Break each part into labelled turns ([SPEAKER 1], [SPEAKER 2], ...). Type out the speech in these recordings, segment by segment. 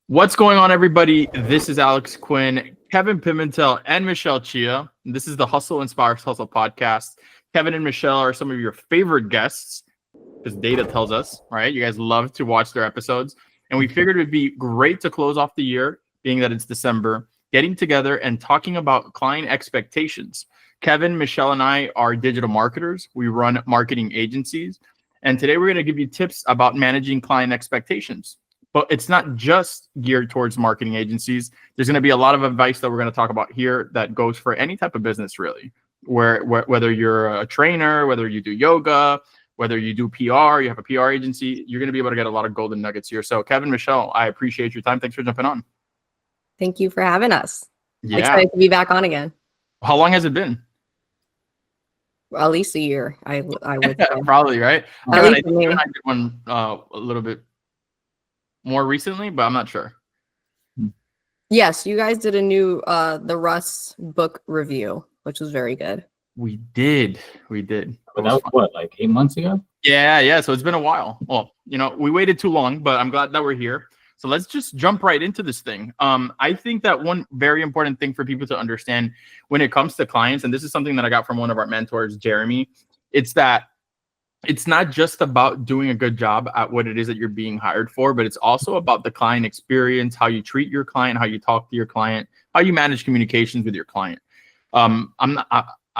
[SPEAKER 1] What's going on, everybody? This is Alex Quin, Kevin Pimentel, and Michelle Chia. This is the Hustle Inspires Hustle podcast. Kevin and Michelle are some of your favorite guests, because data tells us, right? You guys love to watch their episodes. And we figured it would be great to close off the year, being that it's December, getting together and talking about client expectations. Kevin, Michelle, and I are digital marketers. We run marketing agencies. And today we're going to give you tips about managing client expectations. But it's not just geared towards marketing agencies. There's going to be a lot of advice that we're going to talk about here that goes for any type of business, really. Whether you're a trainer, whether you do yoga, whether you do PR, you have a PR agency, you're going to be able to get a lot of golden nuggets here. So Kevin, Michelle, I appreciate your time. Thanks for jumping on.
[SPEAKER 2] Thank you for having us.
[SPEAKER 1] Yeah.
[SPEAKER 2] Excited to be back on again.
[SPEAKER 1] How long has it been?
[SPEAKER 2] Well, at least a year, I would say.
[SPEAKER 1] Probably, right?
[SPEAKER 2] At
[SPEAKER 1] Kevin,
[SPEAKER 2] least
[SPEAKER 1] I think you and I did one a little bit more recently, but I'm not sure.
[SPEAKER 2] Yes, you guys did a new the Russ book review, which was very good.
[SPEAKER 1] We did.
[SPEAKER 3] But that was what, like 8 months ago?
[SPEAKER 1] Yeah. So it's been a while. Well, we waited too long, but I'm glad that we're here. So let's just jump right into this thing. I think that one very important thing for people to understand when it comes to clients, and this is something that I got from one of our mentors, Jeremy, it's that it's not just about doing a good job at what it is that you're being hired for, but it's also about the client experience, how you treat your client, how you talk to your client, how you manage communications with your client. I'm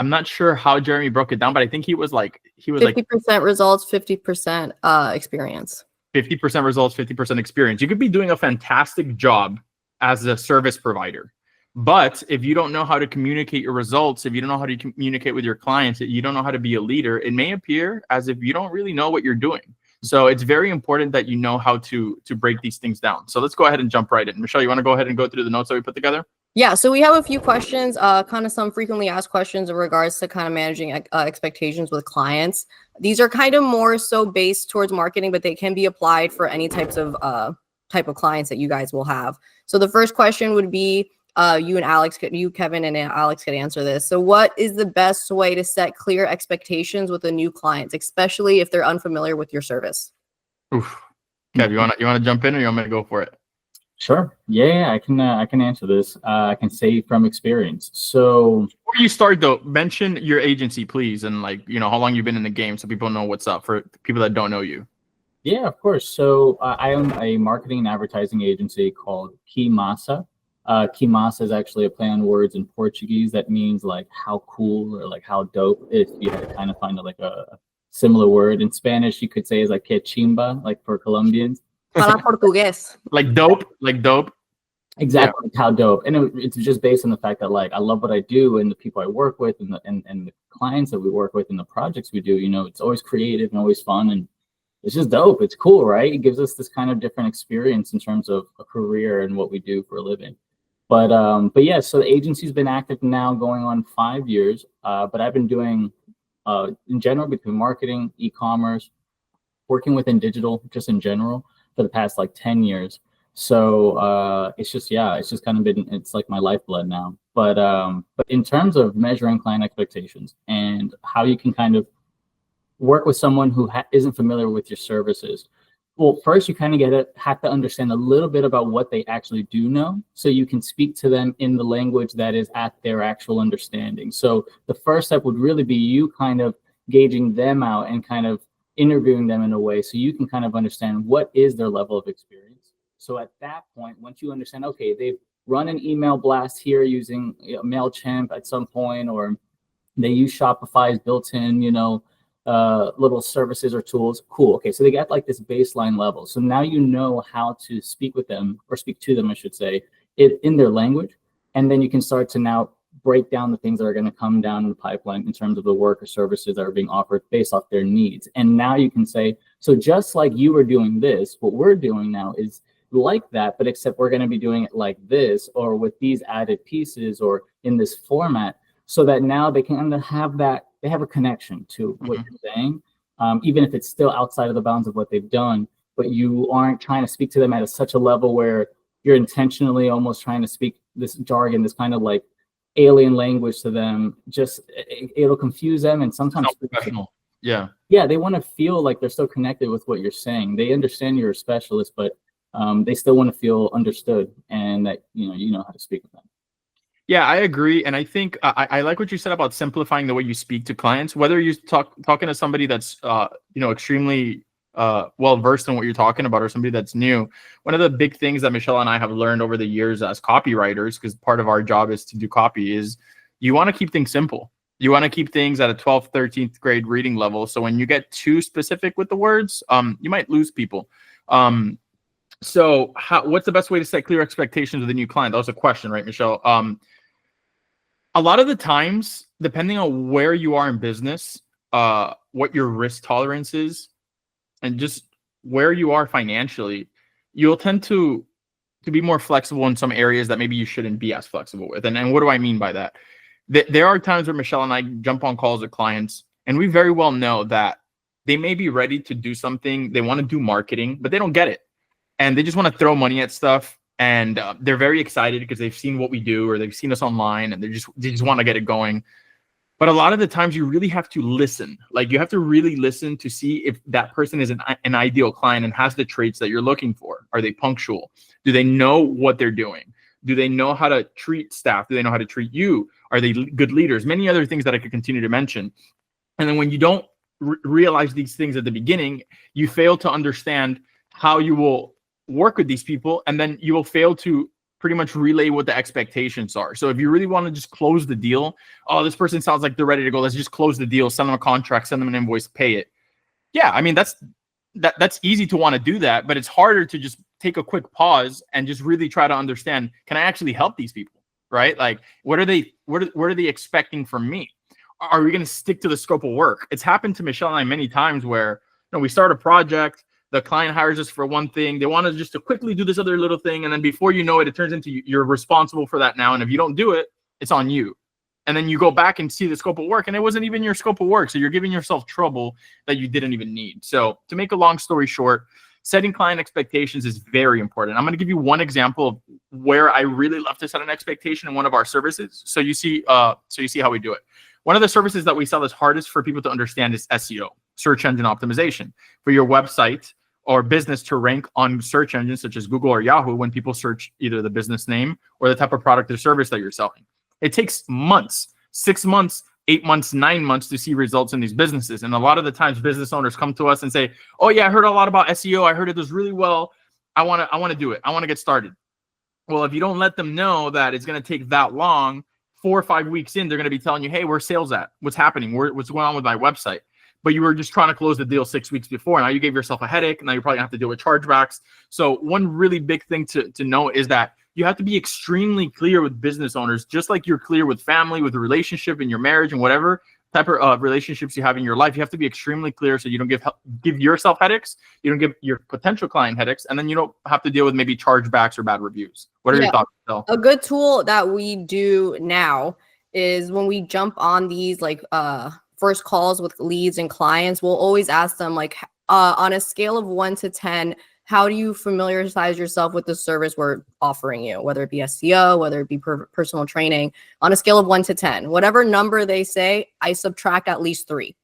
[SPEAKER 1] not sure how Jeremy broke it down, but I think he was
[SPEAKER 2] 50% results, 50% experience.
[SPEAKER 1] 50% results, 50% experience. You could be doing a fantastic job as a service provider, but if you don't know how to communicate your results, if you don't know how to communicate with your clients, you don't know how to be a leader, it may appear as if you don't really know what you're doing. So it's very important that you know how to break these things down. So let's go ahead and jump right in. Michelle, you want to go ahead and go through the notes that we put together?
[SPEAKER 2] Yeah, so we have a few questions, kind of some frequently asked questions in regards to kind of managing expectations with clients. These are kind of more so based towards marketing, but they can be applied for any type of clients that you guys will have. So the first question would be, you, Kevin, and Alex could answer this. So what is the best way to set clear expectations with a new client, especially if they're unfamiliar with your service?
[SPEAKER 1] Oof. Kev, you want to jump in, or you want me to go for it?
[SPEAKER 3] Sure. Yeah, I can answer this. I can say from experience. So
[SPEAKER 1] before you start, though, mention your agency, please, and how long you've been in the game, so people know what's up for people that don't know you.
[SPEAKER 3] Yeah, of course. So I own a marketing and advertising agency called Quin. Quin is actually a play on words in Portuguese that means like how cool or like how dope. If you had to kind of find a similar word in Spanish, you could say is like que chimba, like for Colombians.
[SPEAKER 2] Para portugués.
[SPEAKER 1] Like dope.
[SPEAKER 3] Exactly, yeah. How dope. And it's just based on the fact that I love what I do, and the people I work with, and the clients that we work with, and the projects we do. It's always creative and always fun, and it's just dope. It's cool, right? It gives us this kind of different experience in terms of a career and what we do for a living. But yeah, so the agency's been active now going on 5 years. But I've been doing in general between marketing, e-commerce, working within digital, just in general, for the past 10 years. So it's just kind of been, it's like my lifeblood now. But in terms of measuring client expectations and how you can kind of work with someone who isn't familiar with your services, well, first you kind of have to understand a little bit about what they actually do know, so you can speak to them in the language that is at their actual understanding. So the first step would really be you kind of gauging them out and kind of interviewing them in a way so you can kind of understand what is their level of experience. So at that point, once you understand, okay, they've run an email blast here using MailChimp at some point, or they use Shopify's built-in, little services or tools. Cool. Okay, so they got this baseline level. So now you know how to speak with them, or speak to them, I should say, in their language. And then you can start to now break down the things that are going to come down in the pipeline in terms of the work or services that are being offered based off their needs. And now you can say, so just like you were doing this, what we're doing now is like that, but except we're going to be doing it like this, or with these added pieces, or in this format, so that now they can have that, they have a connection to what you're saying, even if it's still outside of the bounds of what they've done, but you aren't trying to speak to them at such a level where you're intentionally almost trying to speak this jargon, this kind of alien language to them. Just it'll confuse them, and sometimes
[SPEAKER 1] professional. Yeah,
[SPEAKER 3] they want to feel like they're so connected with what you're saying. They understand you're a specialist, but they still want to feel understood and that you know how to speak with them.
[SPEAKER 1] Yeah, I agree, and I think I like what you said about simplifying the way you speak to clients. Whether you're talking to somebody that's extremely well versed in what you're talking about, or somebody that's new. One of the big things that Michelle and I have learned over the years as copywriters, because part of our job is to do copy, is you want to keep things simple. You want to keep things at a 12th, 13th grade reading level. So when you get too specific with the words, you might lose people. So what's the best way to set clear expectations with a new client? That was a question, right, Michelle? A lot of the times, depending on where you are in business, what your risk tolerance is, and just where you are financially, you'll tend to be more flexible in some areas that maybe you shouldn't be as flexible with. And what do I mean by that? There are times where Michelle and I jump on calls with clients, and we very well know that they may be ready to do something. They want to do marketing, but they don't get it. And they just want to throw money at stuff. And they're very excited because they've seen what we do, or they've seen us online, and they just want to get it going. But a lot of the times you really have to listen. Like, you have to really listen to see if that person is an ideal client and has the traits that you're looking for. Are they punctual? Do they know what they're doing? Do they know how to treat staff? Do they know how to treat you? Are they good leaders? Many other things that I could continue to mention. And then when you don't realize these things at the beginning, you fail to understand how you will work with these people, and then you will fail to pretty much relay what the expectations are. So if you really want to just close the deal, oh, this person sounds like they're ready to go, let's just close the deal, send them a contract, send them an invoice, pay it. Yeah, I mean, that's easy to want to do that, but it's harder to just take a quick pause and just really try to understand, can I actually help these people, right? Like, what are they expecting from me? Are we going to stick to the scope of work? It's happened to Michelle and I many times where, we start a project, the client hires us for one thing, they want us just to quickly do this other little thing, and then before you know it, it turns into you're responsible for that now, and if you don't do it, it's on you. And then you go back and see the scope of work, and it wasn't even your scope of work, so you're giving yourself trouble that you didn't even need. So to make a long story short, setting client expectations is very important. I'm going to give you one example of where I really love to set an expectation in one of our services, so you see how we do it. One of the services that we sell that's hardest for people to understand is SEO, search engine optimization, for your website or business to rank on search engines such as Google or Yahoo when people search either the business name or the type of product or service that you're selling. It takes months, 6 months, 8 months, 9 months to see results in these businesses. And a lot of the times business owners come to us and say, oh yeah, I heard a lot about SEO. I heard it does really well. I want to do it. I want to get started. Well, if you don't let them know that it's going to take that long, 4 or 5 weeks in, they're going to be telling you, hey, where's sales at? What's happening? What's going on with my website? But you were just trying to close the deal 6 weeks before. Now you gave yourself a headache. Now you're probably gonna have to deal with chargebacks. So one really big thing to know is that you have to be extremely clear with business owners, just like you're clear with family, with a relationship in your marriage, and whatever type of relationships you have in your life. You have to be extremely clear so you don't give yourself headaches, you don't give your potential client headaches, and then you don't have to deal with maybe chargebacks or bad reviews. What are your thoughts, Phil?
[SPEAKER 2] A good tool that we do now is when we jump on these first calls with leads and clients, we'll always ask them, like, on a scale of 1 to 10, how do you familiarize yourself with the service we're offering you, whether it be SEO, whether it be personal training, on a scale of 1 to 10, whatever number they say, I subtract at least 3.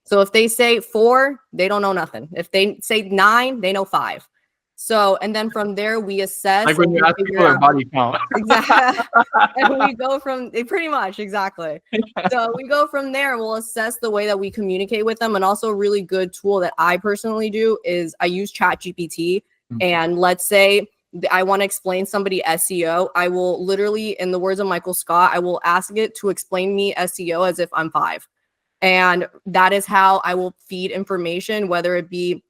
[SPEAKER 2] So if they say 4, they don't know nothing. If they say 9, they know 5. So, and then from there we assess.
[SPEAKER 1] Like when you ask people their body count.
[SPEAKER 2] Exactly. And we go from, pretty much, exactly. So we go from there, we'll assess the way that we communicate with them. And also a really good tool that I personally do is I use ChatGPT. And let's say I want to explain somebody SEO. I will literally, in the words of Michael Scott, I will ask it to explain me SEO as if I'm 5. And that is how I will feed information, whether it be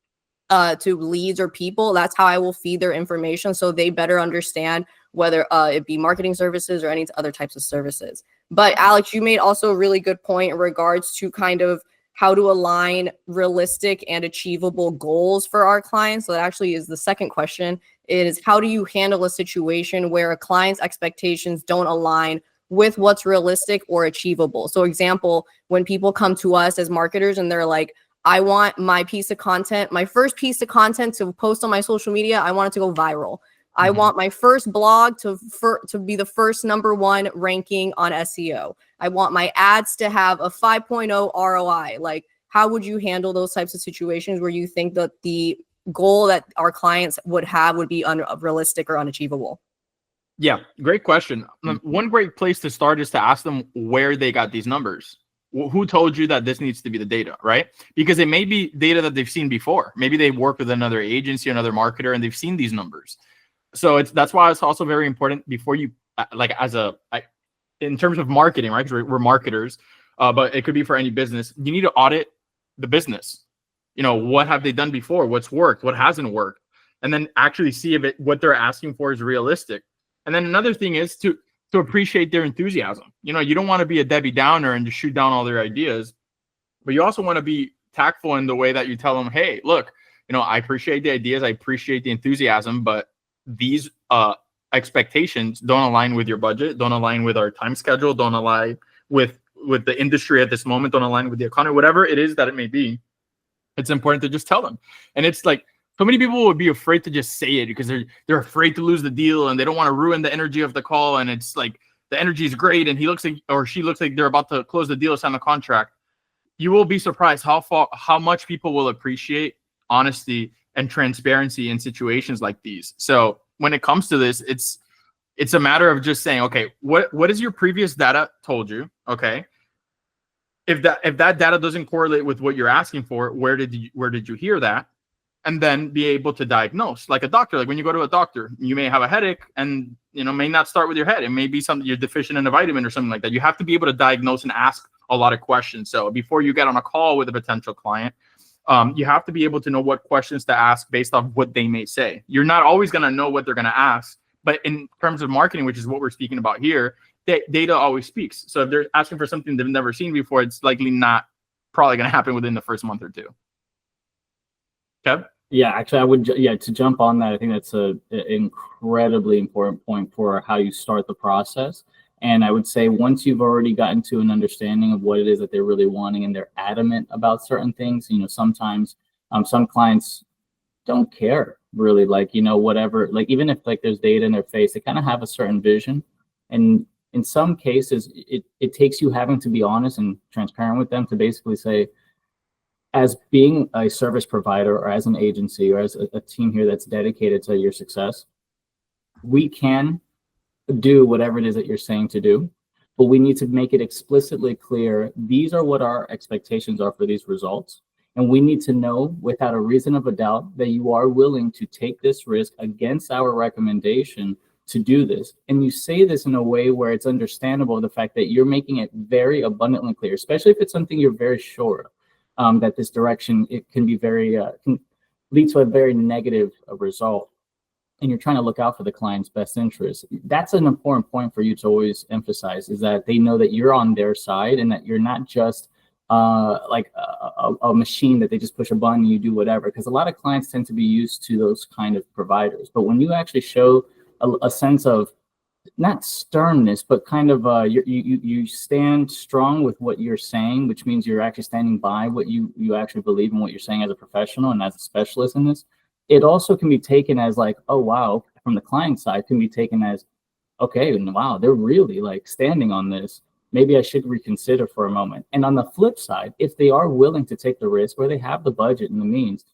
[SPEAKER 2] to leads or people. That's how I will feed their information so they better understand whether it be marketing services or any other types of services. But Alex, you made also a really good point in regards to kind of how to align realistic and achievable goals for our clients. So that actually is the second question, is how do you handle a situation where a client's expectations don't align with what's realistic or achievable? So example, when people come to us as marketers and they're like, I want my piece of content, my first piece of content to post on my social media, I want it to go viral. I want my first blog to be the first #1 ranking on SEO. I want my ads to have a 5.0 ROI. Like, how would you handle those types of situations where you think that the goal that our clients would have would be unrealistic or unachievable?
[SPEAKER 1] Yeah, great question. One great place to start is to ask them where they got these numbers. Who told you that this needs to be the data, right? Because it may be data that they've seen before. Maybe they work with another agency, another marketer, and they've seen these numbers. So that's why it's also very important before you, in terms of marketing, right? Because we're marketers, but it could be for any business. You need to audit the business. What have they done before? What's worked? What hasn't worked? And then actually see if what they're asking for is realistic. And then another thing is to appreciate their enthusiasm. You don't want to be a Debbie Downer and just shoot down all their ideas, but you also want to be tactful in the way that you tell them, hey, look, I appreciate the ideas, I appreciate the enthusiasm, but these expectations don't align with your budget, don't align with our time schedule, don't align with the industry at this moment, don't align with the economy, whatever it is that it may be. It's important to just tell them. And it's like, so many people would be afraid to just say it because they're afraid to lose the deal and they don't want to ruin the energy of the call. And it's like the energy is great and he looks like, or she looks like they're about to close the deal, sign the contract. You will be surprised how much people will appreciate honesty and transparency in situations like these. So when it comes to this, it's a matter of just saying, okay, what is your previous data told you? Okay. If that data doesn't correlate with what you're asking for, where did you hear that? And then be able to diagnose, like a doctor. Like when you go to a doctor, you may have a headache and may not start with your head. It may be something you're deficient in a vitamin or something like that. You have to be able to diagnose and ask a lot of questions. So before you get on a call with a potential client, you have to be able to know what questions to ask based off what they may say. You're not always going to know what they're going to ask, but in terms of marketing, which is what we're speaking about here, data always speaks. So if they're asking for something they've never seen before, it's likely not probably going to happen within the first month or two. Kev?
[SPEAKER 3] Yeah, actually, I would. Yeah, to jump on that, I think that's an incredibly important point for how you start the process. And I would say once you've already gotten to an understanding of what it is that they're really wanting and they're adamant about certain things, sometimes some clients don't care really, whatever, even if there's data in their face, they kind of have a certain vision. And in some cases, it takes you having to be honest and transparent with them to basically say, as being a service provider or as an agency or as a team here that's dedicated to your success, we can do whatever it is that you're saying to do, but we need to make it explicitly clear. These are what our expectations are for these results. And we need to know without a reason of a doubt that you are willing to take this risk against our recommendation to do this. And you say this in a way where it's understandable, the fact that you're making it very abundantly clear, especially if it's something you're very sure of. That this direction, it can be can lead to a very negative result, and you're trying to look out for the client's best interest. That's an important point for you to always emphasize, is that they know that you're on their side and that you're not just like a machine that they just push a button and you do whatever. Because a lot of clients tend to be used to those kind of providers. But when you actually show a sense of not sternness, but kind of you stand strong with what you're saying, which means you're actually standing by what you actually believe in what you're saying as a professional and as a specialist in this. It also can be taken as like, oh wow, from the client side can be taken as, okay, wow, they're really standing on this. Maybe I should reconsider for a moment. And on the flip side, if they are willing to take the risk where they have the budget and the means,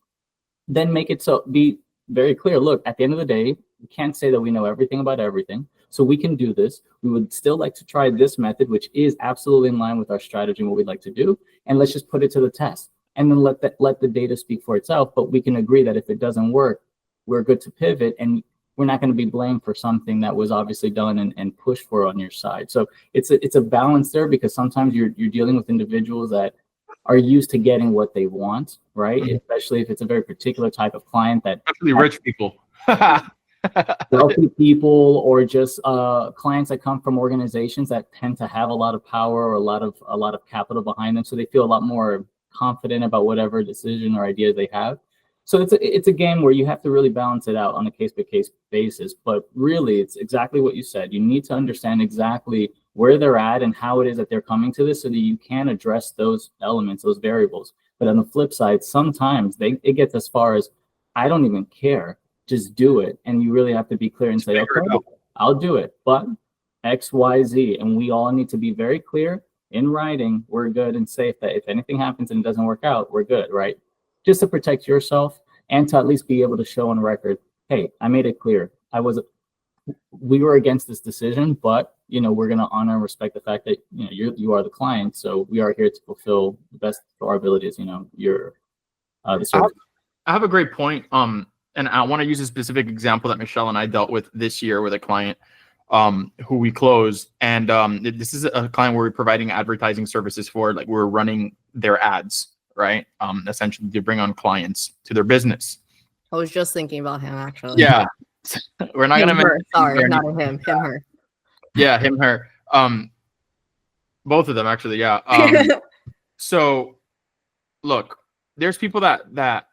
[SPEAKER 3] then make it so be very clear. Look, at the end of the day, we can't say that we know everything about everything. So we can do this. We would still like to try this method, which is absolutely in line with our strategy and what we'd like to do. And let's just put it to the test. And then let the data speak for itself. But we can agree that if it doesn't work, we're good to pivot. And we're not going to be blamed for something that was obviously done and pushed for on your side. So it's a balance there, because sometimes you're dealing with individuals that are used to getting what they want, right? Mm-hmm. Especially if it's a very particular type of client that
[SPEAKER 1] especially rich people.
[SPEAKER 3] Wealthy people, or just clients that come from organizations that tend to have a lot of power or a lot of capital behind them, so they feel a lot more confident about whatever decision or idea they have. So it's a game where you have to really balance it out on a case-by-case basis. But really, it's exactly what you said. You need to understand exactly where they're at and how it is that they're coming to this, so that you can address those elements, those variables. But on the flip side, sometimes it gets as far as, I don't even care, just do it. And you really have to be clear and say, okay, I'll do it, but X, Y, Z. And we all need to be very clear in writing. We're good and safe that if anything happens and it doesn't work out, we're good, right? Just to protect yourself and to at least be able to show on record, hey, I made it clear. We were against this decision, but we're going to honor and respect the fact that you are the client, so we are here to fulfill the best of our abilities. You're the service.
[SPEAKER 1] I have a great point. And I want to use a specific example that Michelle and I dealt with this year with a client who we closed. And this is a client where we're providing advertising services for, like we're running their ads, right? Essentially to bring on clients to their business.
[SPEAKER 2] I was just thinking about him, actually.
[SPEAKER 1] Yeah. We're not going to
[SPEAKER 2] sorry, not him, her.
[SPEAKER 1] Yeah, him, her. Both of them, actually. Yeah. So look, there's people that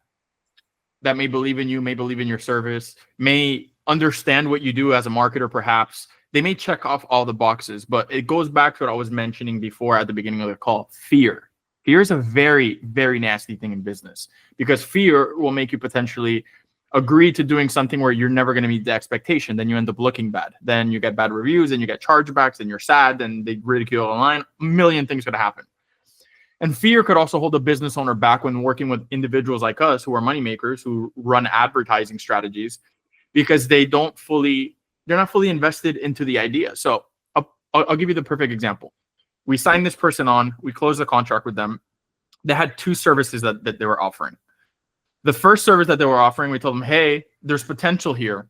[SPEAKER 1] may believe in you, may believe in your service, may understand what you do as a marketer, perhaps. They may check off all the boxes, but it goes back to what I was mentioning before at the beginning of the call. Fear. Fear is a very, very nasty thing in business, because fear will make you potentially agree to doing something where you're never going to meet the expectation. Then you end up looking bad. Then you get bad reviews, and you get chargebacks, and you're sad, and they ridicule online. A million things could happen. And fear could also hold a business owner back when working with individuals like us who are moneymakers, who run advertising strategies, because they're not fully invested into the idea. So I'll give you the perfect example. We signed this person on, we closed the contract with them. They had two services that they were offering. The first service that they were offering, we told them, hey, there's potential here,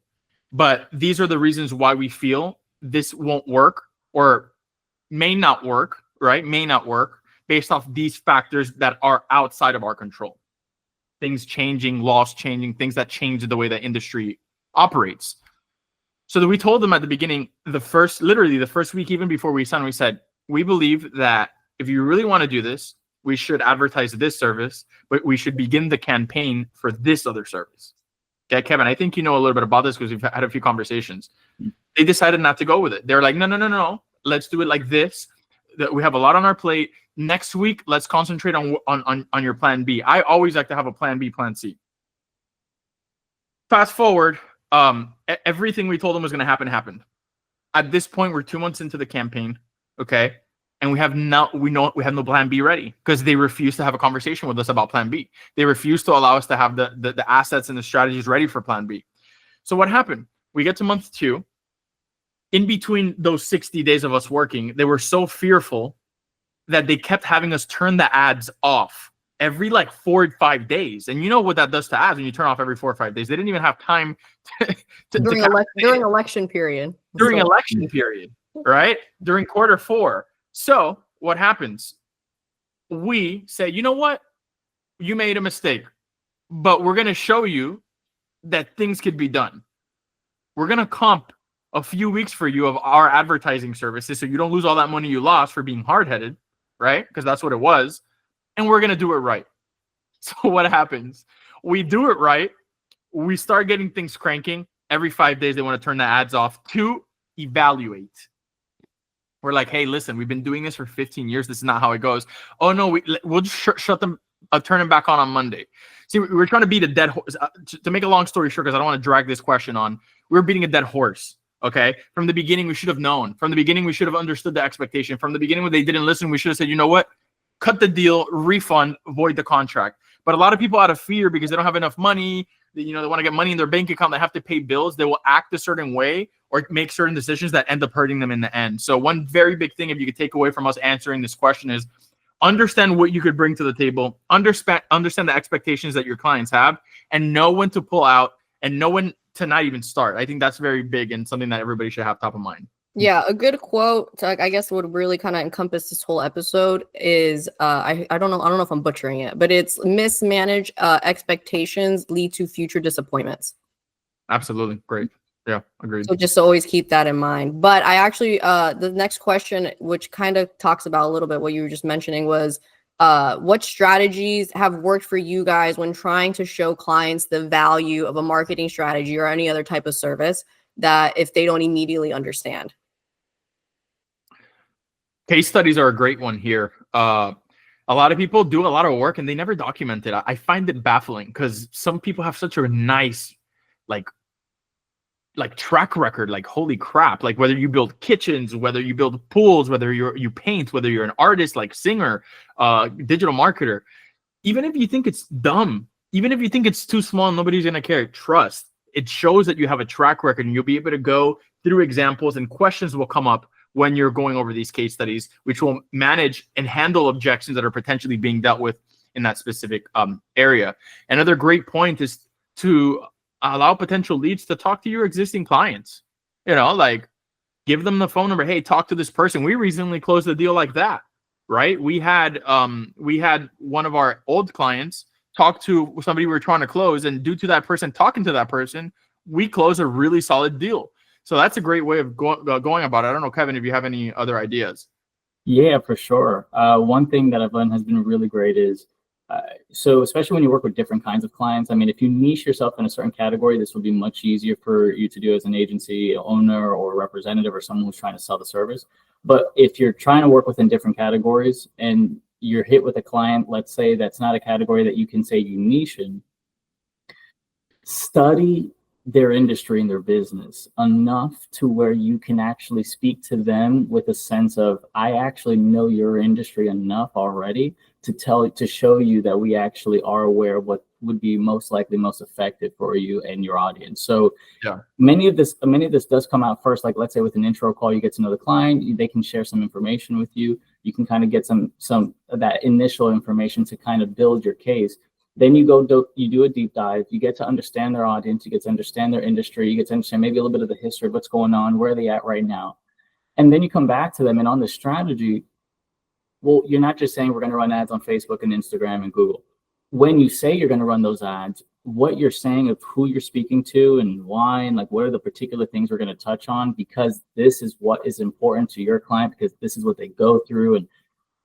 [SPEAKER 1] but these are the reasons why we feel this won't work or may not work, right? May not work based off these factors that are outside of our control. Things changing, laws changing, things that change the way the industry operates. So we told them at the beginning, literally the first week, even before we signed, we said, we believe that if you really want to do this, we should advertise this service, but we should begin the campaign for this other service. Okay, Kevin, I think you know a little bit about this because we've had a few conversations. They decided not to go with it. They're like, no. Let's do it like this. We have a lot on our plate. Next week, let's concentrate on your plan B. I always like to have a plan B, plan C. Fast forward, everything we told them was going to happen happened. At this point, we're 2 months into the campaign, okay? And we have no plan B ready because they refuse to have a conversation with us about plan B. They refuse to allow us to have the assets and the strategies ready for plan B. So what happened? We get to month 2. In between those 60 days of us working, they were so fearful that they kept having us turn the ads off every 4 or 5 days. And you know what that does to ads when you turn off every 4 or 5 days. They didn't even have time
[SPEAKER 2] during election period.
[SPEAKER 1] During election period, right? During quarter 4. So what happens? We say, you know what? You made a mistake, but we're going to show you that things could be done. We're going to comp a few weeks for you of our advertising services so you don't lose all that money you lost for being hard-headed, right? Because that's what it was. And we're going to do it right. So what happens? We do it right. We start getting things cranking. Every 5 days, they want to turn the ads off to evaluate. We're like, hey, listen, we've been doing this for 15 years. This is not how it goes. Oh, no, we'll just shut them, turn them back on Monday. See, we're trying to beat a dead horse. To make a long story short, because I don't want to drag this question on, we're beating a dead horse, okay? From the beginning, we should have known. From the beginning, we should have understood the expectation. From the beginning, when they didn't listen, we should have said, you know what? Cut the deal, refund, void the contract. But a lot of people, out of fear, because they don't have enough money, they want to get money in their bank account, they have to pay bills, they will act a certain way or make certain decisions that end up hurting them in the end. So one very big thing, if you could take away from us answering this question, is understand what you could bring to the table, understand the expectations that your clients have, and know when to pull out and know when to not even start. I think that's very big and something that everybody should have top of mind.
[SPEAKER 2] Yeah, a good quote to, I guess, would really kind of encompass this whole episode is I don't know if I'm butchering it, but it's mismanaged expectations lead to future disappointments.
[SPEAKER 1] Absolutely. Great. Yeah, agreed.
[SPEAKER 2] So just always keep that in mind. But I actually the next question, which kind of talks about a little bit what you were just mentioning, was what strategies have worked for you guys when trying to show clients the value of a marketing strategy or any other type of service that if they don't immediately understand?
[SPEAKER 1] Case studies are a great one here. A lot of people do a lot of work and they never document it. I find it baffling because some people have such a nice, like track record, like holy crap, like whether you build kitchens, whether you build pools, whether you paint, whether you're an artist, like singer, digital marketer, even if you think it's dumb, even if you think it's too small and nobody's going to care, trust. It shows that you have a track record, and you'll be able to go through examples, and questions will come up when you're going over these case studies, which will manage and handle objections that are potentially being dealt with in that specific area. Another great point is to allow potential leads to talk to your existing clients. You know, like, give them the phone number. Hey, talk to this person. We recently closed a deal like that, right? We had one of our old clients talk to somebody we were trying to close, and due to that person talking to that person, we closed a really solid deal. So that's a great way of going about it. I don't know, Kevin, if you have any other ideas.
[SPEAKER 3] Yeah, for sure. One thing that I've learned has been really great is, so especially when you work with different kinds of clients, I mean, if you niche yourself in a certain category, this will be much easier for you to do as an agency owner or representative or someone who's trying to sell the service. But if you're trying to work within different categories and you're hit with a client, let's say that's not a category that you can say you niche in, study their industry and their business enough to where you can actually speak to them with a sense of, I actually know your industry enough already to show you that we actually are aware of what would be most likely most effective for you and your audience. So
[SPEAKER 1] yeah,
[SPEAKER 3] many of this does come out first. Like, let's say with an intro call, you get to know the client, they can share some information with you. You can kind of get some of that initial information to kind of build your case. Then you you do a deep dive, you get to understand their audience, you get to understand their industry, you get to understand maybe a little bit of the history of what's going on, where are they at right now. And then you come back to them, and on the strategy, well, you're not just saying we're going to run ads on Facebook and Instagram and Google. When you say you're going to run those ads, what you're saying of who you're speaking to and why, and like what are the particular things we're going to touch on, because this is what is important to your client, because this is what they go through. And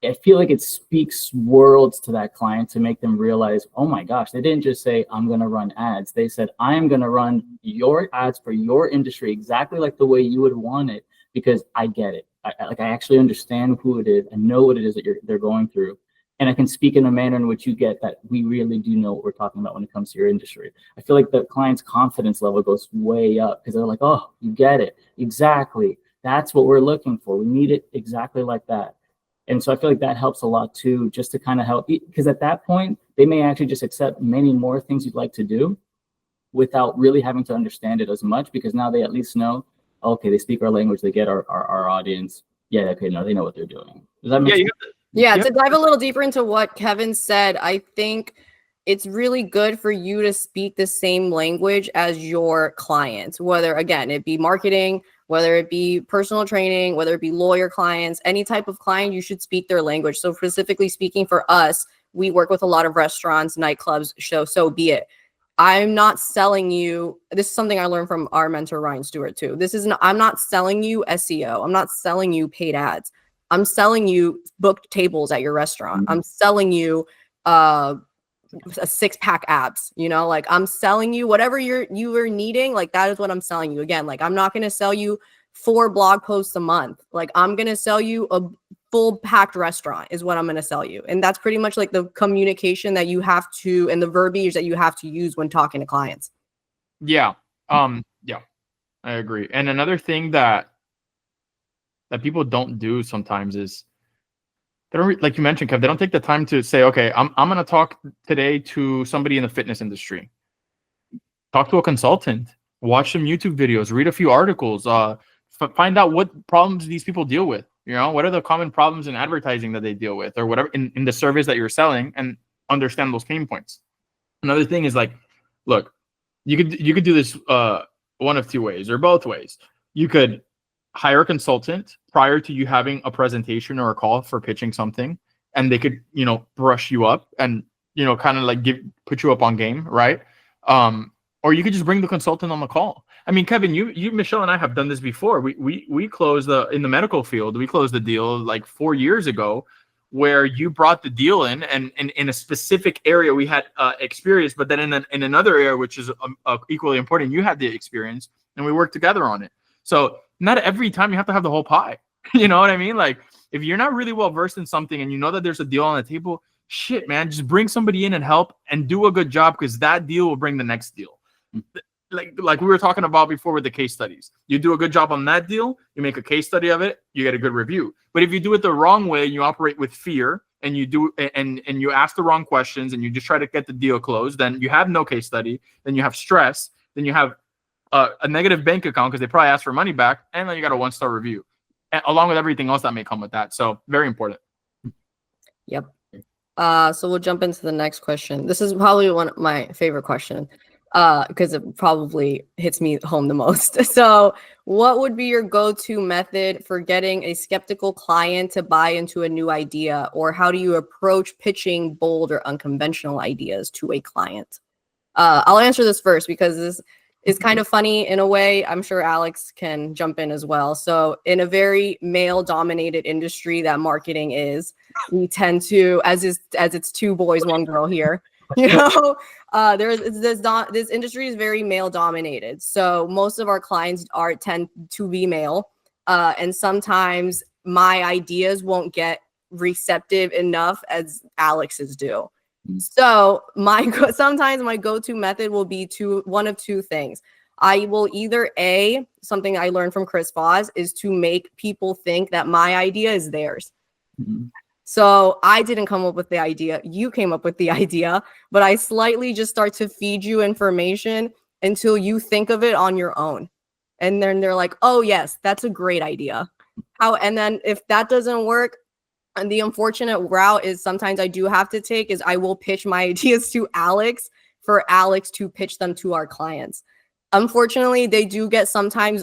[SPEAKER 3] I feel like it speaks worlds to that client to make them realize, oh my gosh, they didn't just say, I'm going to run ads. They said, I am going to run your ads for your industry exactly like the way you would want it, because I get it. I actually understand who it is and know what it is that they're going through. And I can speak in a manner in which you get that we really do know what we're talking about when it comes to your industry. I feel like the client's confidence level goes way up because they're like, oh, you get it. Exactly. That's what we're looking for. We need it exactly like that. And so I feel like that helps a lot too, just to kind of help, because at that point, they may actually just accept many more things you'd like to do without really having to understand it as much, because now they at least know, okay, they speak our language, they get our audience. Yeah, okay, no, they know what they're doing. Does that make sense?
[SPEAKER 2] Yeah, to dive a little deeper into what Kevin said, I think it's really good for you to speak the same language as your clients, whether, again, it be marketing, whether it be personal training, whether it be lawyer clients, any type of client, you should speak their language. So specifically speaking for us, we work with a lot of restaurants, nightclubs, so be it. I'm not selling you. This is something I learned from our mentor, Ryan Stewart, too. I'm not selling you SEO. I'm not selling you paid ads. I'm selling you booked tables at your restaurant. I'm selling you a 6-pack abs, like I'm selling you whatever you are needing. Like that is what I'm selling you. Again, like I'm not going to sell you 4 blog posts a month. Like I'm going to sell you a full packed restaurant is what I'm going to sell you. And that's pretty much like the communication that you have to, and the verbiage that you have to use when talking to clients.
[SPEAKER 1] Yeah. Yeah, I agree. And another thing that people don't do sometimes is they don't, like you mentioned, Kev, they don't take the time to say, okay, I'm going to talk today to somebody in the fitness industry. Talk to a consultant, watch some YouTube videos, read a few articles, find out what problems these people deal with. What are the common problems in advertising that they deal with, or whatever in the service that you're selling, and understand those pain points. Another thing is like, look, you could do this one of two ways or both ways. You could hire a consultant prior to you having a presentation or a call for pitching something, and they could, brush you up and, kind of like put you up on game, right? Or you could just bring the consultant on the call. I mean, Kevin, you, Michelle, and I have done this before. We closed in the medical field. We closed the deal like 4 years ago, where you brought the deal in, and in a specific area we had experience, but then in another area which is equally important, you had the experience, and we worked together on it. So not every time you have to have the whole pie. You know what I mean? Like if you're not really well versed in something and you know that there's a deal on the table, shit, man, just bring somebody in and help and do a good job, because that deal will bring the next deal. Like we were talking about before with the case studies. You do a good job on that deal, you make a case study of it, you get a good review. But if you do it the wrong way, you operate with fear, and you ask the wrong questions and you just try to get the deal closed, then you have no case study, then you have stress, then you have a negative bank account because they probably asked for money back, and then you got a 1-star review, along with everything else that may come with that. So very important.
[SPEAKER 2] Yep. So we'll jump into the next question. This is probably one of my favorite questions because it probably hits me home the most. So what would be your go-to method for getting a skeptical client to buy into a new idea? Or how do you approach pitching bold or unconventional ideas to a client? I'll answer this first because this is kind of funny in a way. I'm sure Alex can jump in as well. So in a very male-dominated industry that marketing is, we tend to, as it's 2 boys, 1 girl here, you know, this industry is very male-dominated. So most of our clients tend to be male, and sometimes my ideas won't get receptive enough as Alex's do. So sometimes my go-to method will be one of 2 things. I will either something I learned from Chris Voss is to make people think that my idea is theirs. Mm-hmm. So I didn't come up with the idea. You came up with the idea, but I slightly just start to feed you information until you think of it on your own. And then they're like, oh yes, that's a great idea. And then if that doesn't work, and the unfortunate route is sometimes I do have to take is I will pitch my ideas to Alex for Alex to pitch them to our clients. Unfortunately, they do get sometimes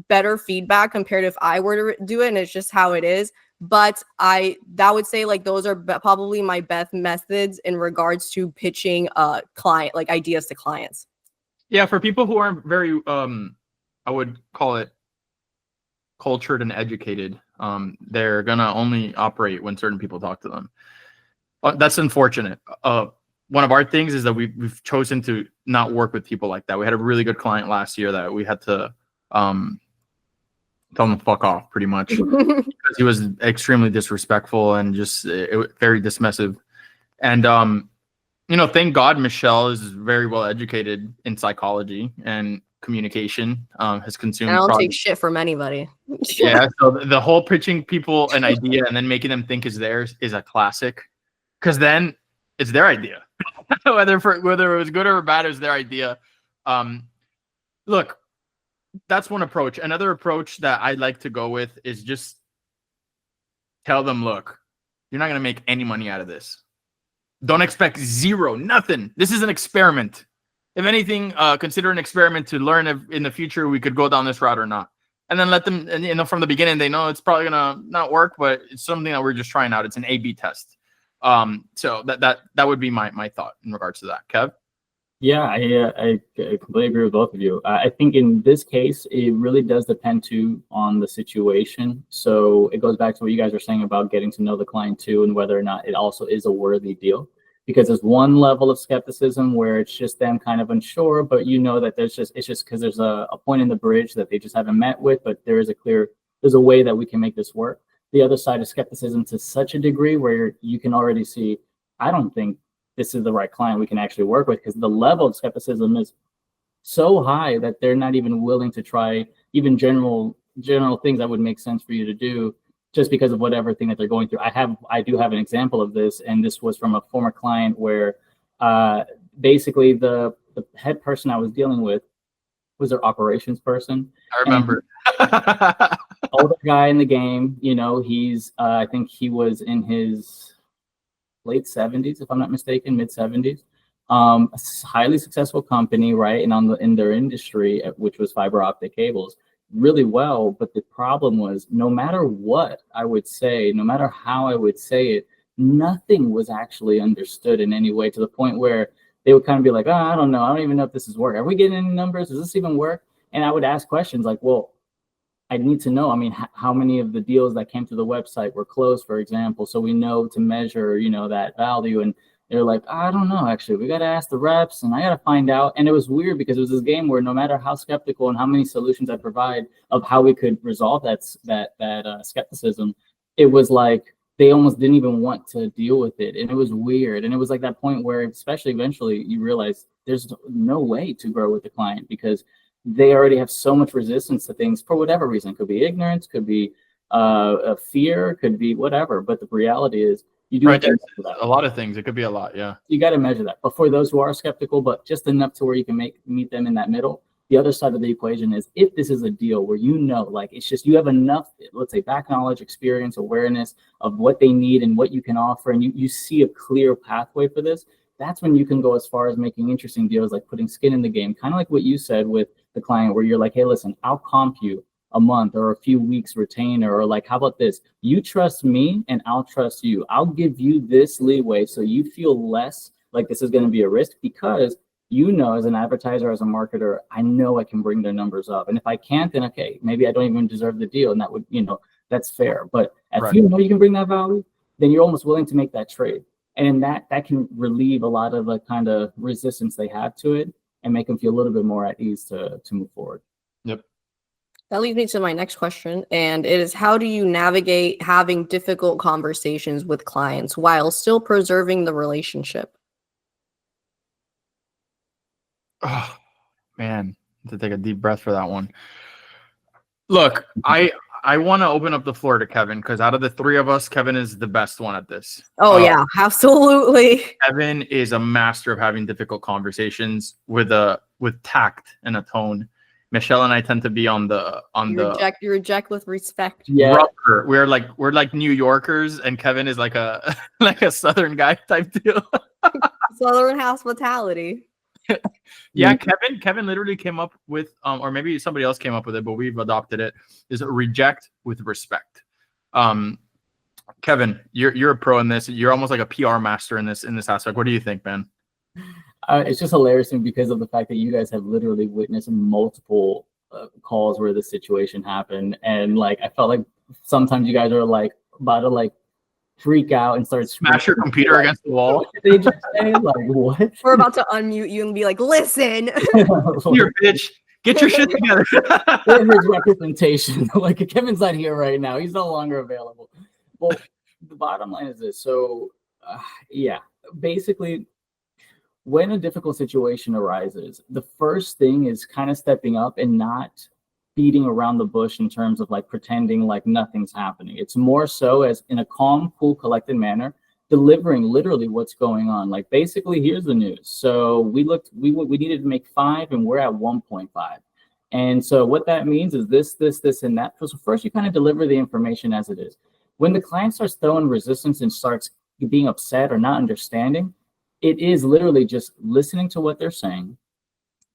[SPEAKER 2] better feedback compared if I were to do it, and it's just how it is. But that would say like those are probably my best methods in regards to pitching client like ideas to clients.
[SPEAKER 1] Yeah, for people who aren't very I would call it cultured and educated, they're gonna only operate when certain people talk to them. That's unfortunate. One of our things is that we've chosen to not work with people like that. We had a really good client last year that we had to tell him to fuck off pretty much because he was extremely disrespectful and just very dismissive. And thank God Michelle is very well educated in psychology and communication, has consumed.
[SPEAKER 2] And I don't take shit from anybody.
[SPEAKER 1] Yeah, so the whole pitching people an idea and then making them think is theirs is a classic, because then it's their idea. whether it was good or bad, it was their idea. Look, that's one approach. Another approach that I like to go with is just tell them, look, you're not going to make any money out of this. Don't expect zero, nothing. This is an experiment. If anything, consider an experiment to learn if in the future we could go down this route or not. And then let them, from the beginning, they know it's probably going to not work, but it's something that we're just trying out. It's an A/B test. So that would be my thought in regards to that. Kev?
[SPEAKER 3] Yeah, I completely agree with both of you. I think in this case, it really does depend too on the situation. So it goes back to what you guys were saying about getting to know the client too, and whether or not it also is a worthy deal. Because there's one level of skepticism where it's just them kind of unsure, but that it's just because there's a point in the bridge that they just haven't met with, but there's a way that we can make this work. The other side is skepticism to such a degree where you can already see, I don't think this is the right client we can actually work with, because the level of skepticism is so high that they're not even willing to try even general things that would make sense for you to do, just because of whatever thing that they're going through. I do have an example of this, and this was from a former client where basically the head person I was dealing with was their operations person.
[SPEAKER 1] I remember.
[SPEAKER 3] Older guy in the game, he's I think he was in his late 70s, if I'm not mistaken, mid 70s. A highly successful company, right? And in their industry, which was fiber optic cables, really well. But the problem was, no matter what I would say, no matter how I would say it, nothing was actually understood in any way, to the point where they would kind of be like, oh, I don't know. I don't even know if this is work. Are we getting any numbers? Does this even work? And I would ask questions like, well, I need to know, how many of the deals that came to the website were closed, for example, so we know to measure, that value. And they're like, I don't know, actually, we got to ask the reps and I got to find out. And it was weird because it was this game where no matter how skeptical and how many solutions I provide of how we could resolve that skepticism, it was like they almost didn't even want to deal with it. And it was weird. And it was like that point where, especially eventually, you realize there's no way to grow with the client because they already have so much resistance to things for whatever reason. It could be ignorance, could be a fear, could be whatever. But the reality is You do
[SPEAKER 1] Right.
[SPEAKER 3] have to
[SPEAKER 1] There's
[SPEAKER 3] measure that.
[SPEAKER 1] a lot of things. It could be a lot. Yeah.
[SPEAKER 3] You got to measure that. But for those who are skeptical, but just enough to where you can meet them in that middle, the other side of the equation is if this is a deal where you know, like it's just you have enough, let's say, back knowledge, experience, awareness of what they need and what you can offer, and you see a clear pathway for this, that's when you can go as far as making interesting deals, like putting skin in the game, kind of like what you said with the client, where you're like, hey, listen, I'll comp you a month or a few weeks retainer, or like, how about this? You trust me and I'll trust you. I'll give you this leeway so you feel less like this is going to be a risk, because you know, as an advertiser, as a marketer, I know I can bring their numbers up. And if I can't, then okay, maybe I don't even deserve the deal. And that would, that's fair. But if you know you can bring that value, then you're almost willing to make that trade. And that can relieve a lot of the kind of resistance they have to it and make them feel a little bit more at ease to move forward.
[SPEAKER 1] Yep.
[SPEAKER 2] That leads me to my next question, and it is, how do you navigate having difficult conversations with clients while still preserving the relationship?
[SPEAKER 1] Oh, man, to take a deep breath for that one. Look, I want to open up the floor to Kevin, because out of the three of us, Kevin is the best one at this.
[SPEAKER 2] Oh, yeah, absolutely.
[SPEAKER 1] Kevin is a master of having difficult conversations with tact and a tone. Michelle and I tend to be on the
[SPEAKER 2] you reject with respect.
[SPEAKER 3] Yeah.
[SPEAKER 1] Rougher. We're like New Yorkers, and Kevin is like a like a Southern guy type deal.
[SPEAKER 2] Southern hospitality.
[SPEAKER 1] Yeah, Kevin literally came up with, or maybe somebody else came up with it, but we've adopted it, is reject with respect. Kevin, you're a pro in this. You're almost like a PR master in this aspect. What do you think, man?
[SPEAKER 3] It's just hilarious because of the fact that you guys have literally witnessed multiple calls where this situation happened, and like I felt like sometimes you guys are like about to like freak out and start
[SPEAKER 1] smash your computer against the wall.
[SPEAKER 3] What did they just say? Like, what?
[SPEAKER 2] We're about to unmute you and be like, listen.
[SPEAKER 1] Here, bitch, get your shit together.
[SPEAKER 3] Where's his representation? Like, Kevin's not here right now. He's no longer available. Well, the bottom line is this. So, yeah, basically, when a difficult situation arises, the first thing is kind of stepping up and not beating around the bush in terms of like pretending like nothing's happening. It's more so as in a calm, cool, collected manner, delivering literally what's going on. Like, basically, here's the news. So we needed to make 5 and we're at 1.5. And so what that means is this, and that. So first you kind of deliver the information as it is. When the client starts throwing resistance and starts being upset or not understanding, it is literally just listening to what they're saying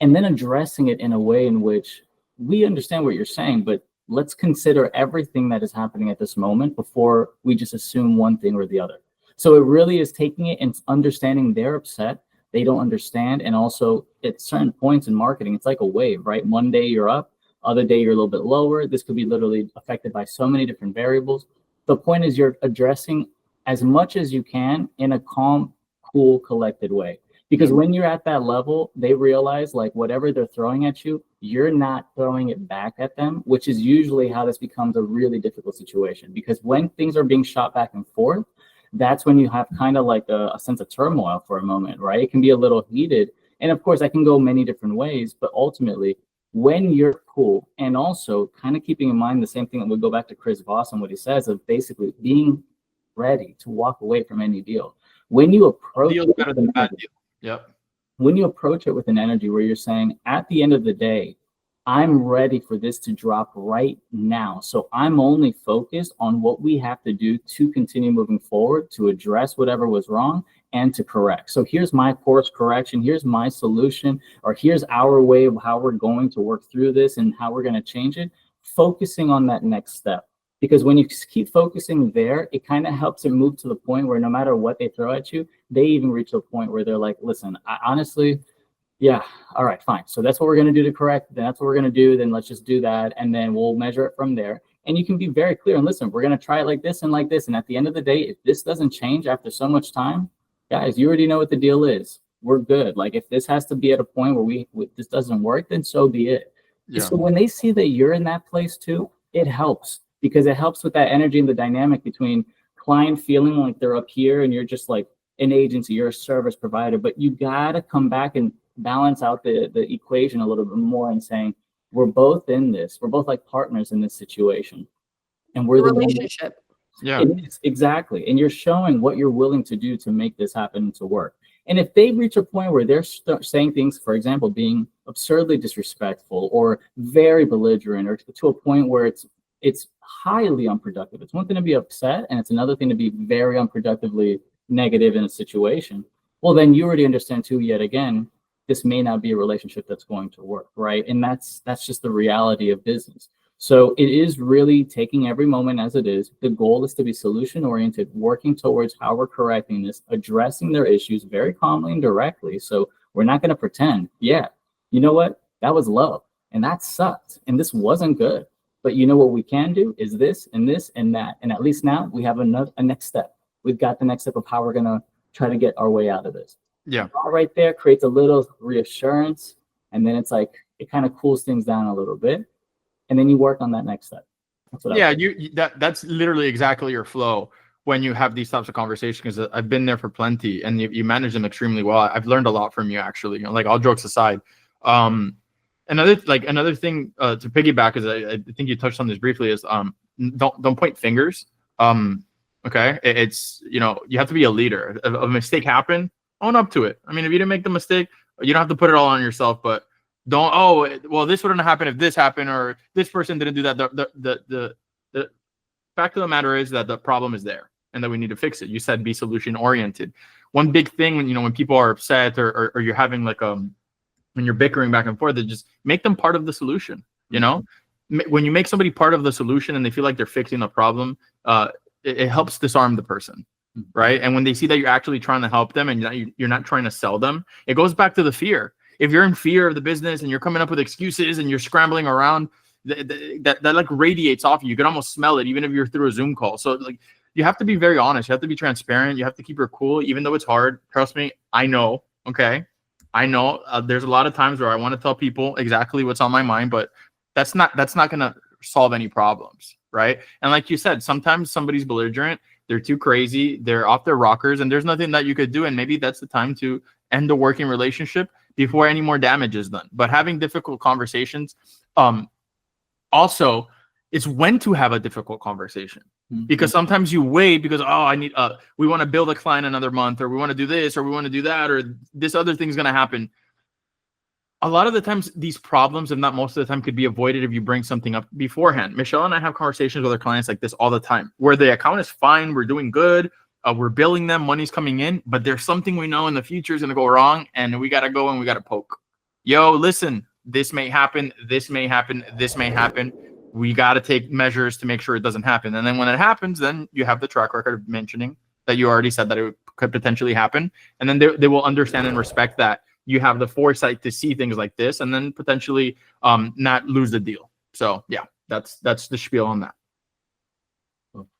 [SPEAKER 3] and then addressing it in a way in which we understand what you're saying, but let's consider everything that is happening at this moment before we just assume one thing or the other. So it really is taking it and understanding they're upset, they don't understand. And also at certain points in marketing, it's like a wave, right? One day you're up, other day you're a little bit lower. This could be literally affected by so many different variables. The point is you're addressing as much as you can in a calm, cool, collected way. Because when you're at that level, they realize like whatever they're throwing at you, you're not throwing it back at them, which is usually how this becomes a really difficult situation. Because when things are being shot back and forth, that's when you have kind of like a sense of turmoil for a moment, right? It can be a little heated. And of course, that can go many different ways. But ultimately, when you're cool, and also kind of keeping in mind the same thing that we'll go back to Chris Voss and what he says of basically being ready to walk away from any deal. When you approach
[SPEAKER 1] Deal's better than bad deal. Yep.
[SPEAKER 3] When you approach it with an energy where you're saying, at the end of the day, I'm ready for this to drop right now. So I'm only focused on what we have to do to continue moving forward, to address whatever was wrong and to correct. So here's my course correction. Here's my solution, or here's our way of how we're going to work through this and how we're going to change it. Focusing on that next step. Because when you keep focusing there, it kind of helps it move to the point where no matter what they throw at you, they even reach a point where they're like, listen, I honestly, yeah, all right, fine. So that's what we're going to do to correct. Then that's what we're going to do. Then let's just do that. And then we'll measure it from there. And you can be very clear and listen, we're going to try it like this and like this. And at the end of the day, if this doesn't change after so much time, guys, you already know what the deal is. We're good. Like if this has to be at a point where this doesn't work, then so be it. Yeah. So when they see that you're in that place too, it helps. Because it helps with that energy and the dynamic between client feeling like they're up here and you're just like an agency, you're a service provider, but you got to come back and balance out the equation a little bit more and saying, we're both in this. We're both like partners in this situation. And we're the
[SPEAKER 2] relationship.
[SPEAKER 1] Yeah.
[SPEAKER 3] Exactly. And you're showing what you're willing to do to make this happen to work. And if they reach a point where they're saying things, for example, being absurdly disrespectful or very belligerent, or to a point where it's highly unproductive. It's one thing to be upset, and it's another thing to be very unproductively negative in a situation. Well, then you already understand too, yet again, this may not be a relationship that's going to work, right? And that's just the reality of business. So it is really taking every moment as it is. The goal is to be solution oriented, working towards how we're correcting this, addressing their issues very calmly and directly. So we're not going to pretend, yeah, you know what? That was low and that sucked and this wasn't good. But you know what we can do is this and this and that. And at least now we have a next step. We've got the next step of how we're going to try to get our way out of this.
[SPEAKER 1] Yeah.
[SPEAKER 3] All right there creates a little reassurance. And then it's like, it kind of cools things down a little bit. And then you work on that next step.
[SPEAKER 1] That's literally exactly your flow when you have these types of conversations. Because I've been there for plenty, and you manage them extremely well. I've learned a lot from you, actually. Like, all jokes aside, another thing to piggyback is I think you touched on this briefly is don't point fingers. Okay, it's you have to be a leader. If a mistake happened, own up to it. I mean, if you didn't make the mistake, you don't have to put it all on yourself, but don't, this wouldn't have happened if this happened, or this person didn't do that. The fact of the matter is that the problem is there and that we need to fix it. You said be solution oriented. One big thing when people are upset or you're having when you're bickering back and forth, is just make them part of the solution. When you make somebody part of the solution and they feel like they're fixing the problem, it helps disarm the person. Right. And when they see that you're actually trying to help them and you're not trying to sell them, it goes back to the fear. If you're in fear of the business and you're coming up with excuses and you're scrambling around, that like radiates off you. You can almost smell it, even if you're through a Zoom call. So you have to be very honest. You have to be transparent. You have to keep your cool, even though it's hard. Trust me, I know. Okay, I know. There's a lot of times where I want to tell people exactly what's on my mind, but that's not gonna solve any problems, right? And like you said, sometimes somebody's belligerent. They're too crazy. They're off their rockers, and there's nothing that you could do. And maybe that's the time to end a working relationship before any more damage is done. But having difficult conversations, also, it's when to have a difficult conversation. Because sometimes you wait because we want to build a client another month, or we want to do this, or we want to do that, or this other thing's going to happen. A lot of the times, these problems, if not most of the time, could be avoided if you bring something up beforehand. Michelle and I have conversations with our clients like this all the time, where the account is fine, we're doing good, we're billing them, money's coming in, but there's something we know in the future is going to go wrong, and we got to go and we got to poke. Yo, listen, this may happen, this may happen, this may happen. We got to take measures to make sure it doesn't happen. And then when it happens, then you have the track record of mentioning that you already said that it could potentially happen. And then they will understand and respect that you have the foresight to see things like this, and then potentially not lose the deal. So yeah, that's the spiel on that.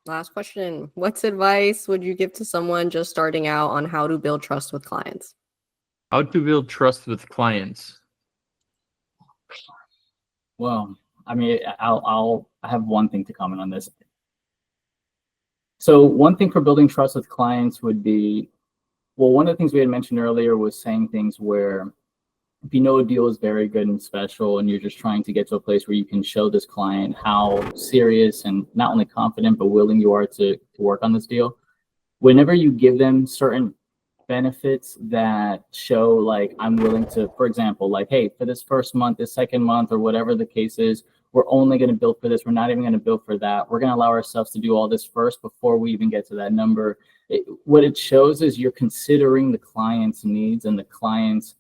[SPEAKER 2] Last question. What advice would you give to someone just starting out on how to build trust with clients?
[SPEAKER 1] How to build trust with clients?
[SPEAKER 3] Well, I mean, I have one thing to comment on this. So one thing for building trust with clients would be, well, one of the things we had mentioned earlier was saying things where if you know a deal is very good and special and you're just trying to get to a place where you can show this client how serious and not only confident but willing you are to work on this deal, whenever you give them certain benefits that show like I'm willing to, for example, like, hey, for this first month, this second month, or whatever the case is, we're only going to bill for this. We're not even going to bill for that. We're going to allow ourselves to do all this first before we even get to that number. What it shows is you're considering the client's needs and the client's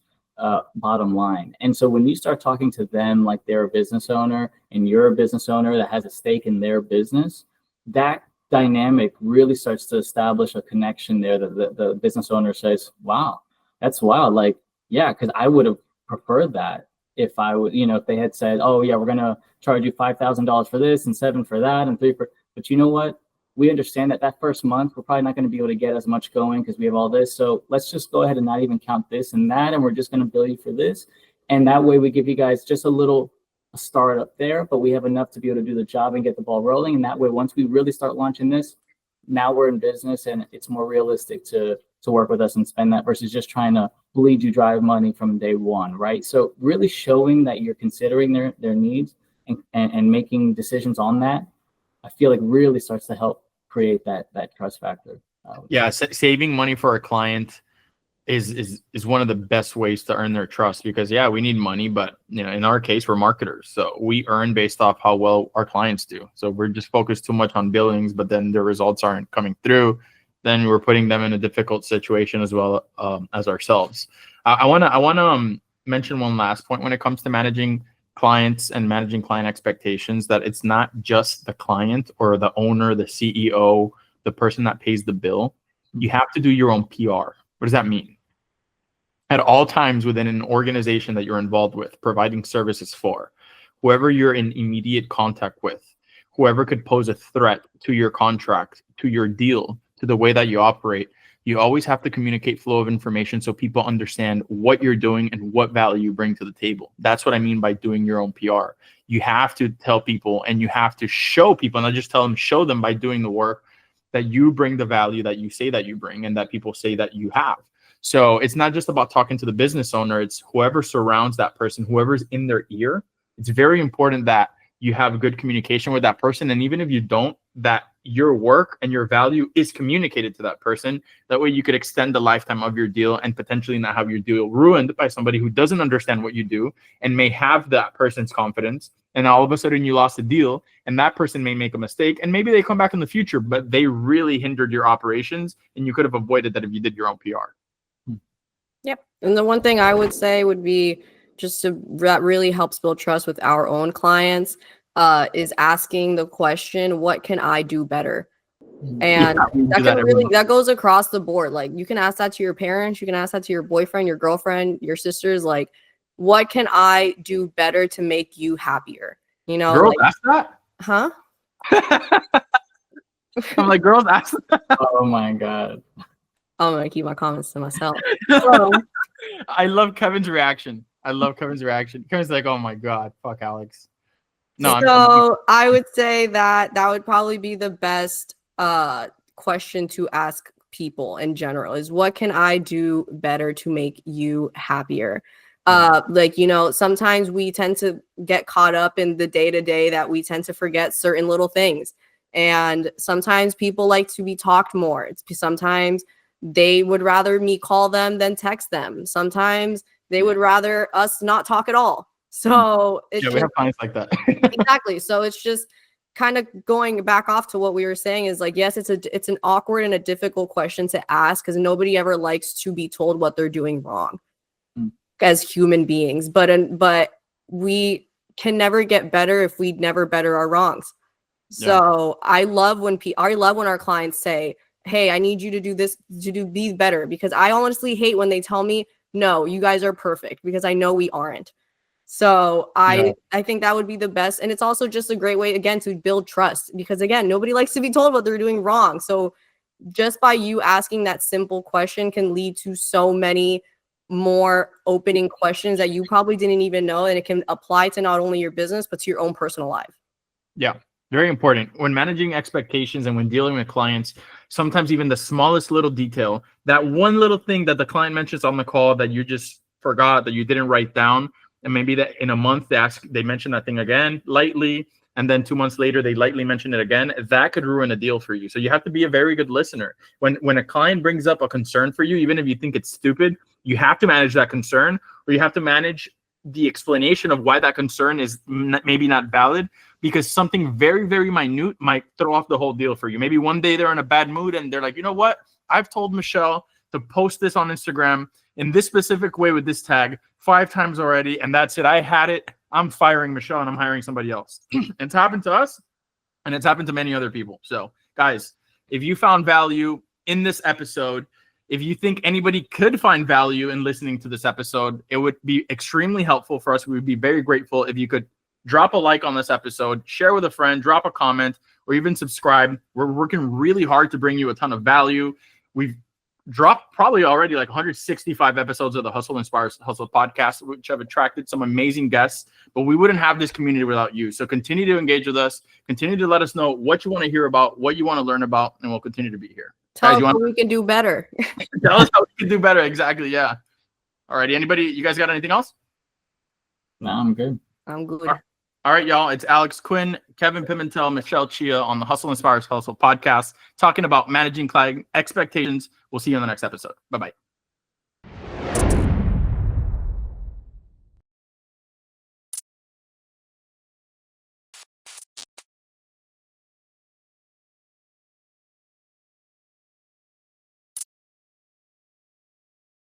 [SPEAKER 3] bottom line. And so when you start talking to them like they're a business owner and you're a business owner that has a stake in their business, that dynamic really starts to establish a connection there that the business owner says, wow, that's wild. Like, yeah, because I would have preferred that if I would, if they had said, oh yeah, we're going to charge you $5,000 for this and $7,000 for that and $3,000 for, but you know what? We understand that first month, we're probably not going to be able to get as much going because we have all this. So let's just go ahead and not even count this and that. And we're just going to bill you for this. And that way we give you guys just a start up there, but we have enough to be able to do the job and get the ball rolling. And that way, once we really start launching this, now we're in business and it's more realistic to work with us and spend that versus just trying to bleed you dry money from day one, right? So really showing that you're considering their needs and making decisions on that, I feel like really starts to help create that trust factor.
[SPEAKER 1] Yeah, saving money for a client is one of the best ways to earn their trust, because we need money, but in our case, we're marketers, so we earn based off how well our clients do. So we're just focused too much on billings, but then the results aren't coming through, then we're putting them in a difficult situation as well as ourselves. I want to mention one last point when it comes to managing clients and managing client expectations, that it's not just the client or the owner, the CEO, the person that pays the bill. You have to do your own PR. What does that mean? At all times within an organization that you're involved with, providing services for, whoever you're in immediate contact with, whoever could pose a threat to your contract, to your deal, to the way that you operate, you always have to communicate flow of information so people understand what you're doing and what value you bring to the table. That's what I mean by doing your own PR. You have to tell people, and you have to show people, not just tell them, show them by doing the work, that you bring the value that you say that you bring and that people say that you have. So it's not just about talking to the business owner, it's whoever surrounds that person, whoever's in their ear. It's very important that you have good communication with that person. And even if you don't, that your work and your value is communicated to that person. That way you could extend the lifetime of your deal and potentially not have your deal ruined by somebody who doesn't understand what you do and may have that person's confidence. And all of a sudden you lost a deal, and that person may make a mistake, and maybe they come back in the future, but they really hindered your operations, and you could have avoided that if you did your own PR.
[SPEAKER 2] Yep. And the one thing I would say would be that really helps build trust with our own clients is asking the question, what can I do better? And that goes across the board. Like, you can ask that to your parents, you can ask that to your boyfriend, your girlfriend, your sisters, like, what can I do better to make you happier?
[SPEAKER 1] Girls ask that?
[SPEAKER 2] Huh?
[SPEAKER 1] I'm like, girls ask that?
[SPEAKER 3] Oh my God.
[SPEAKER 2] I'm going to keep my comments to myself.
[SPEAKER 1] I love Kevin's reaction. Kevin's like, oh my God, fuck Alex.
[SPEAKER 2] No, I would say that would probably be the best question to ask people in general, is what can I do better to make you happier? Sometimes we tend to get caught up in the day-to-day that we tend to forget certain little things. And sometimes people like to be talked more. Sometimes they would rather me call them than text them. Sometimes they would rather us not talk at all. So we
[SPEAKER 1] have clients like that.
[SPEAKER 2] Exactly. So it's just kind of going back off to what we were saying is like, yes, it's an awkward and a difficult question to ask, because nobody ever likes to be told what they're doing wrong as human beings. But we can never get better if we never better our wrongs. So I love when our clients say, hey, I need you to do this, be better, because I honestly hate when they tell me, no, you guys are perfect, because I know we aren't. So I think that would be the best. And it's also just a great way, again, to build trust, because again, nobody likes to be told what they're doing wrong. So just by you asking that simple question can lead to so many more opening questions that you probably didn't even know. And it can apply to not only your business, but to your own personal life.
[SPEAKER 1] Yeah. Very important. When managing expectations and when dealing with clients, sometimes even the smallest little detail, that one little thing that the client mentions on the call that you just forgot, that you didn't write down, and maybe that in a month they mention that thing again lightly, and then 2 months later they lightly mention it again, that could ruin a deal for you. So you have to be a very good listener. When a client brings up a concern for you, even if you think it's stupid, you have to manage that concern, or you have to manage the explanation of why that concern is maybe not valid, because something very, very minute might throw off the whole deal for you. Maybe one day they're in a bad mood and they're like, you know what? I've told Michelle to post this on Instagram in this specific way with this tag 5 times already, and that's it. I had it. I'm firing Michelle and I'm hiring somebody else. It's happened to us, and it's happened to many other people. So guys, if you found value in this episode, if you think anybody could find value in listening to this episode, it would be extremely helpful for us. We would be very grateful if you could drop a like on this episode, share with a friend, drop a comment, or even subscribe. We're working really hard to bring you a ton of value. We've dropped probably already like 165 episodes of the Hustle Inspires Hustle podcast, which have attracted some amazing guests, but we wouldn't have this community without you. So continue to engage with us, continue to let us know what you want to hear about, what you want to learn about, and we'll continue to be here.
[SPEAKER 2] Tell us what we can do better.
[SPEAKER 1] Tell us how we can do better. Exactly. Yeah. All righty. You guys got anything else?
[SPEAKER 3] No, I'm good.
[SPEAKER 2] I'm good.
[SPEAKER 1] All All right, y'all. It's Alex Quin, Kevin Pimentel, Michelle Chia on the Hustle Inspires Hustle podcast, talking about managing client expectations. We'll see you on the next episode. Bye-bye.